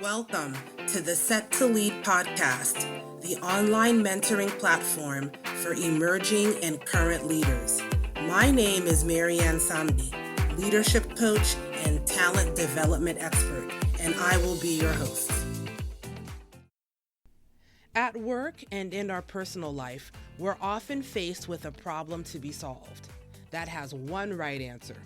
Welcome to the Set to Lead podcast, the online mentoring platform for emerging and current leaders. My name is Marianne Samdi, leadership coach and talent development expert, and I will be your host. At work and in our personal life, we're often faced with a problem to be solved that has one right answer.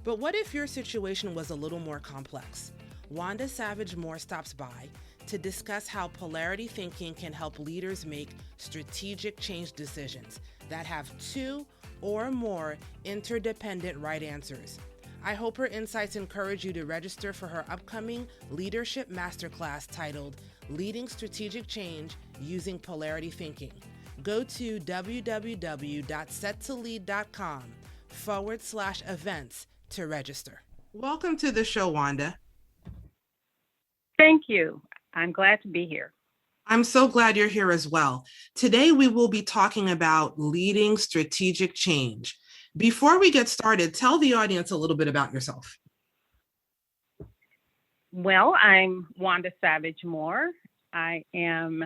But what if your situation was a little more complex? Wanda Savage Moore stops by to discuss how polarity thinking can help leaders make strategic change decisions that have two or more interdependent right answers. I hope her insights encourage you to register for her upcoming leadership masterclass titled Leading Strategic Change Using Polarity Thinking. Go to www.settolead.com/events to register. Welcome to the show, Wanda. Thank you. I'm glad to be here. I'm so glad you're here as well. Today, we will be talking about leading strategic change. Before we get started, tell the audience a little bit about yourself. Well, I'm Wanda Savage Moore. I am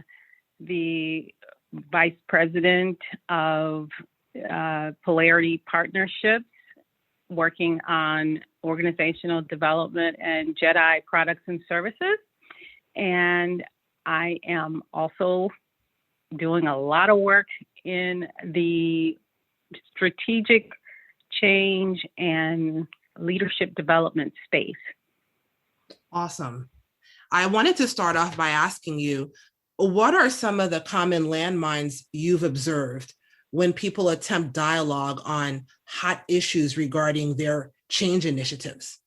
the Vice President of Polarity Partnerships, working on organizational development and JEDI products and services. And I am also doing a lot of work in the strategic change and leadership development space. Awesome. I wanted to start off by asking you, what are some of the common landmines you've observed when people attempt dialogue on hot issues regarding their change initiatives?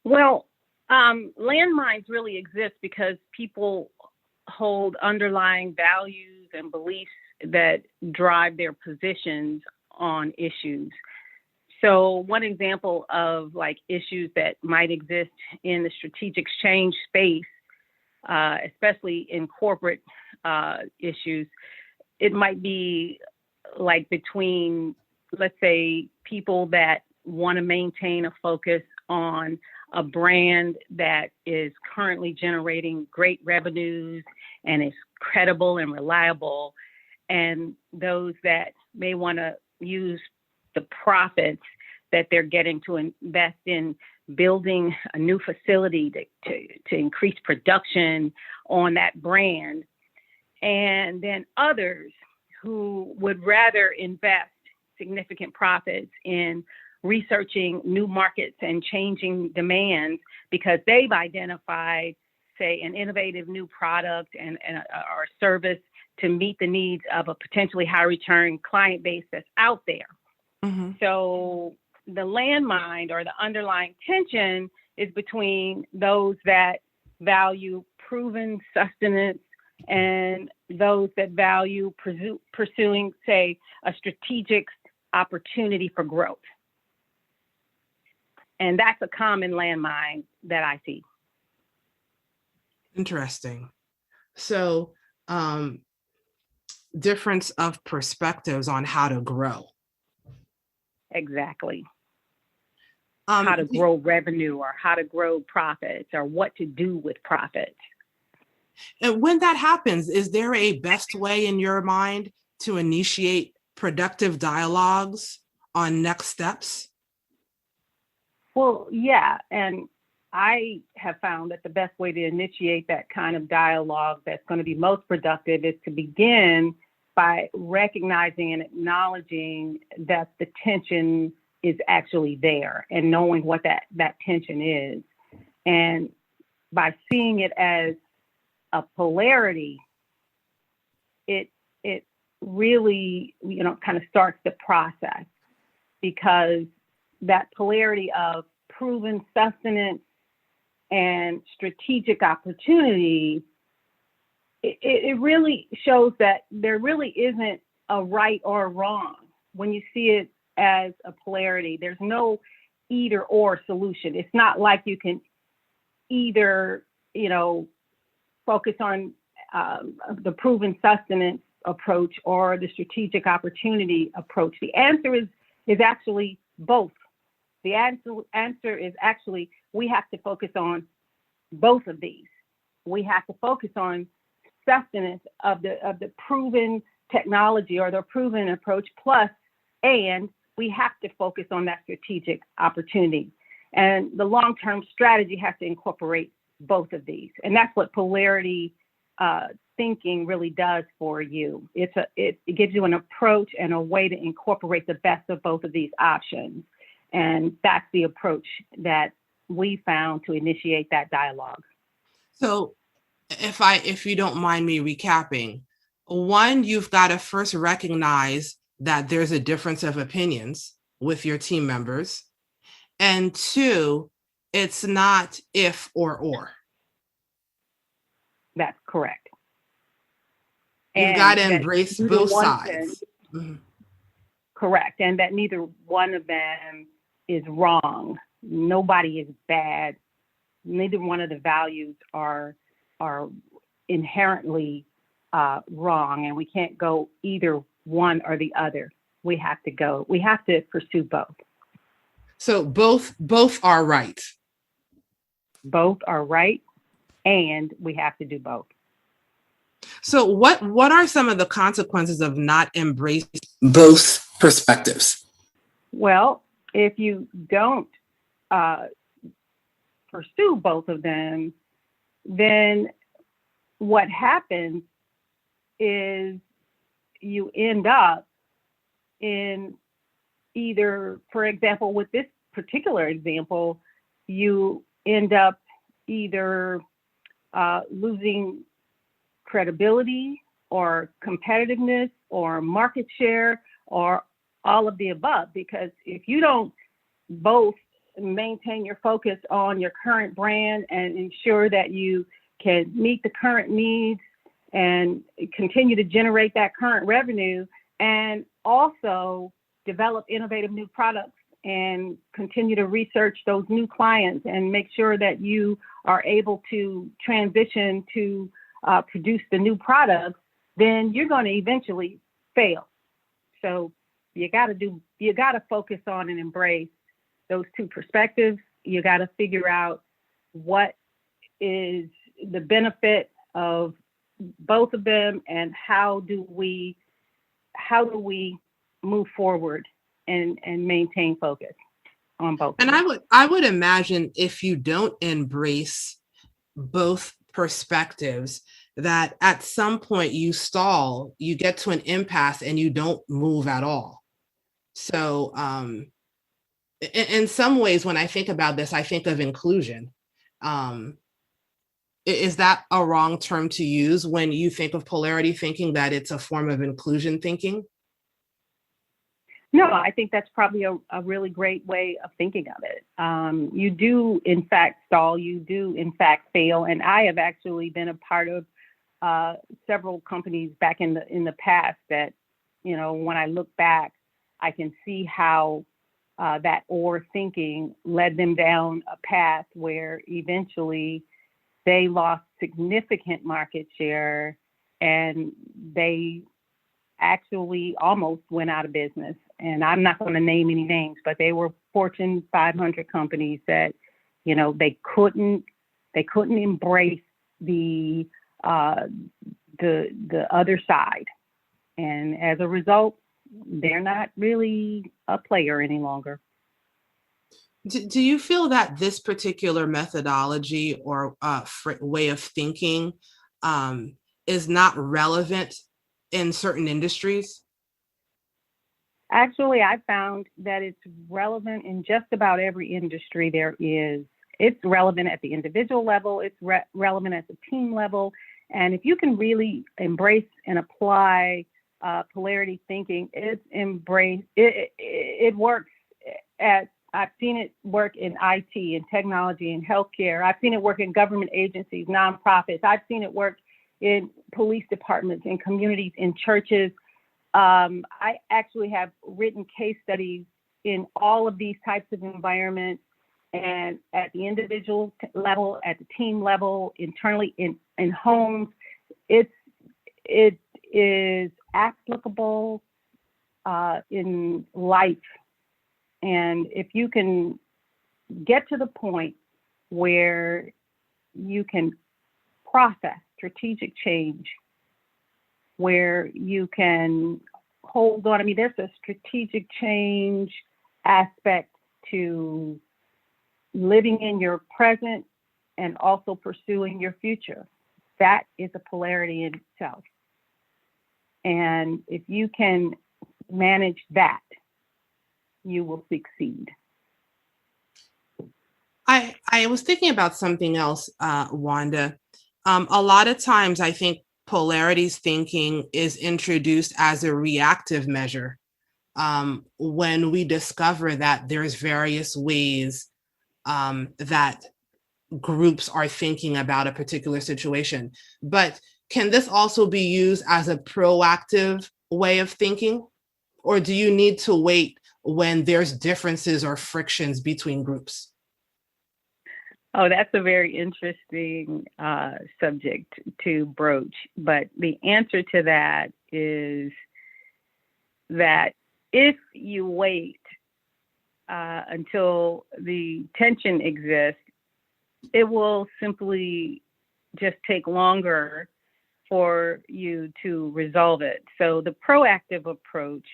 Well, landmines really exist because people hold underlying values and beliefs that drive their positions on issues. So one example of issues that might exist in the strategic change space, especially in corporate issues, it might be between, let's say, people that want to maintain a focus on a brand that is currently generating great revenues and is credible and reliable, and those that may want to use the profits that they're getting to invest in building a new facility to increase production on that brand. And then others who would rather invest significant profits in researching new markets and changing demands because they've identified, say, an innovative new product or service to meet the needs of a potentially high return client base that's out there. Mm-hmm. So the landmine or the underlying tension is between those that value proven sustenance and those that value pursuing, say, a strategic opportunity for growth. And that's a common landmine that I see. Interesting. So, difference of perspectives on how to grow. Exactly. How to grow revenue or how to grow profits or what to do with profits. And when that happens, is there a best way in your mind to initiate productive dialogues on next steps? Well, yeah. And I have found that the best way to initiate that kind of dialogue that's going to be most productive is to begin by recognizing and acknowledging that the tension is actually there and knowing what that tension is. And by seeing it as a polarity, it really, kind of starts the process, because that polarity of proven sustenance and strategic opportunity, it really shows that there really isn't a right or a wrong. When you see it as a polarity, there's no either or solution. It's not like you can either, focus on the proven sustenance approach or the strategic opportunity approach. The answer is actually both. The answer is actually we have to focus on both of these. We have to focus on sustenance of the proven technology or the proven approach plus, and we have to focus on that strategic opportunity. And the long-term strategy has to incorporate both of these. And that's what polarity thinking really does for you. It gives you an approach and a way to incorporate the best of both of these options. And that's the approach that we found to initiate that dialogue. So if you don't mind me recapping, one, you've got to first recognize that there's a difference of opinions with your team members. And two, it's not if or. That's correct. You've got to embrace both sides. Correct. And that neither one of them is wrong. Nobody is bad. Neither one of the values are inherently wrong, and we can't go either one or the other. We have to pursue both. So both are right. Both are right, and we have to do both. So what are some of the consequences of not embracing both perspectives? Well, if you don't pursue both of them, then what happens is you end up in either, for example, with this particular example, you end up either losing credibility or competitiveness or market share or all of the above, because if you don't both maintain your focus on your current brand and ensure that you can meet the current needs and continue to generate that current revenue, and also develop innovative new products and continue to research those new clients and make sure that you are able to transition to produce the new products, then you're going to eventually fail. So you got to focus on and embrace those two perspectives. You got to figure out what is the benefit of both of them and how do we move forward and maintain focus on both. And I would imagine if you don't embrace both perspectives, that at some point you stall, you get to an impasse and you don't move at all. So in some ways, when I think about this, I think of inclusion. Is that a wrong term to use when you think of polarity thinking, that it's a form of inclusion thinking? No, I think that's probably a really great way of thinking of it. You do, in fact, stall. You do, in fact, fail. And I have actually been a part of several companies back in the past that, you know, when I look back, I can see how that or thinking led them down a path where eventually they lost significant market share and they actually almost went out of business. And I'm not going to name any names, but they were Fortune 500 companies that, you know, they couldn't embrace the other side. And as a result, they're not really a player any longer. Do you feel that this particular methodology or way of thinking is not relevant in certain industries? Actually, I found that it's relevant in just about every industry there is. It's relevant at the individual level. It's relevant at the team level. And if you can really embrace and apply polarity thinking, it works I've seen it work in IT and technology and healthcare. I've seen it work in government agencies, nonprofits. I've seen it work in police departments, in communities, in churches. I actually have written case studies in all of these types of environments, and at the individual level, at the team level, internally in homes. It is applicable in life. And if you can get to the point where you can process strategic change, where you can hold on. I mean, there's a strategic change aspect to living in your present and also pursuing your future. That is a polarity in itself. And if you can manage that, you will succeed. I was thinking about something else, Wanda. A lot of times I think polarities thinking is introduced as a reactive measure when we discover that there's various ways that groups are thinking about a particular situation. But can this also be used as a proactive way of thinking? Or do you need to wait when there's differences or frictions between groups? Oh, that's a very interesting subject to broach. But the answer to that is that if you wait until the tension exists, it will simply just take longer for you to resolve it. So the proactive approach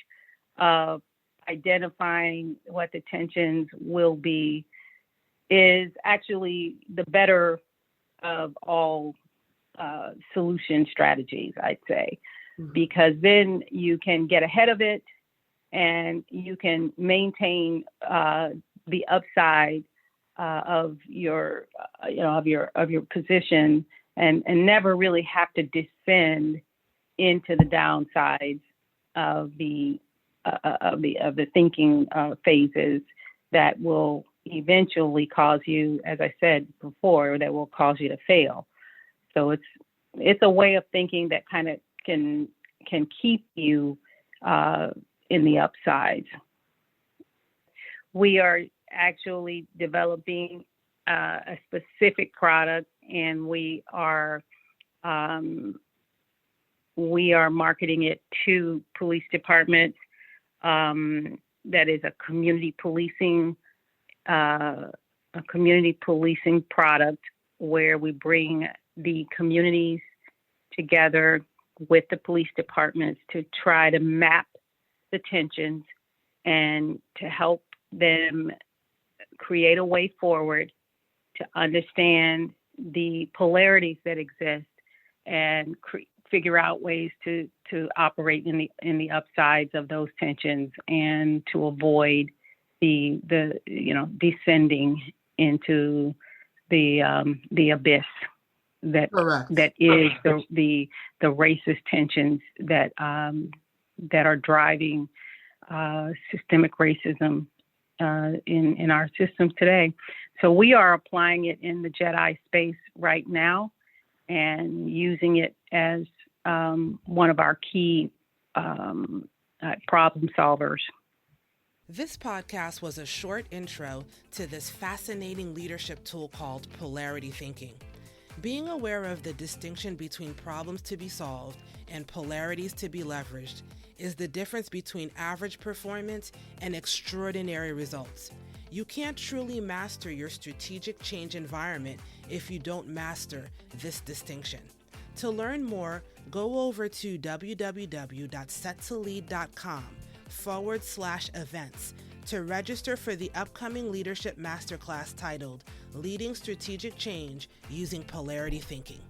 of identifying what the tensions will be is actually the better of all solution strategies, I'd say, because then you can get ahead of it and you can maintain the upside of your position and never really have to descend into the downsides of the thinking phases that will eventually cause you, as I said before, that will cause you to fail. So it's a way of thinking that kind of can keep you in the upsides. We are actually developing a specific product, and we are marketing it to police departments. That is a community policing product where we bring the communities together with the police departments to try to map the tensions and to help them create a way forward to understand the polarities that exist and figure out ways to operate in the upsides of those tensions and to avoid the descending into the abyss that is the racist tensions that are driving systemic racism in our systems today. So we are applying it in the JEDI space right now and using it as one of our key problem solvers. This podcast was a short intro to this fascinating leadership tool called Polarity Thinking. Being aware of the distinction between problems to be solved and polarities to be leveraged is the difference between average performance and extraordinary results. You can't truly master your strategic change environment if you don't master this distinction. To learn more, go over to www.settolead.com/events to register for the upcoming Leadership Masterclass titled Leading Strategic Change Using Polarity Thinking.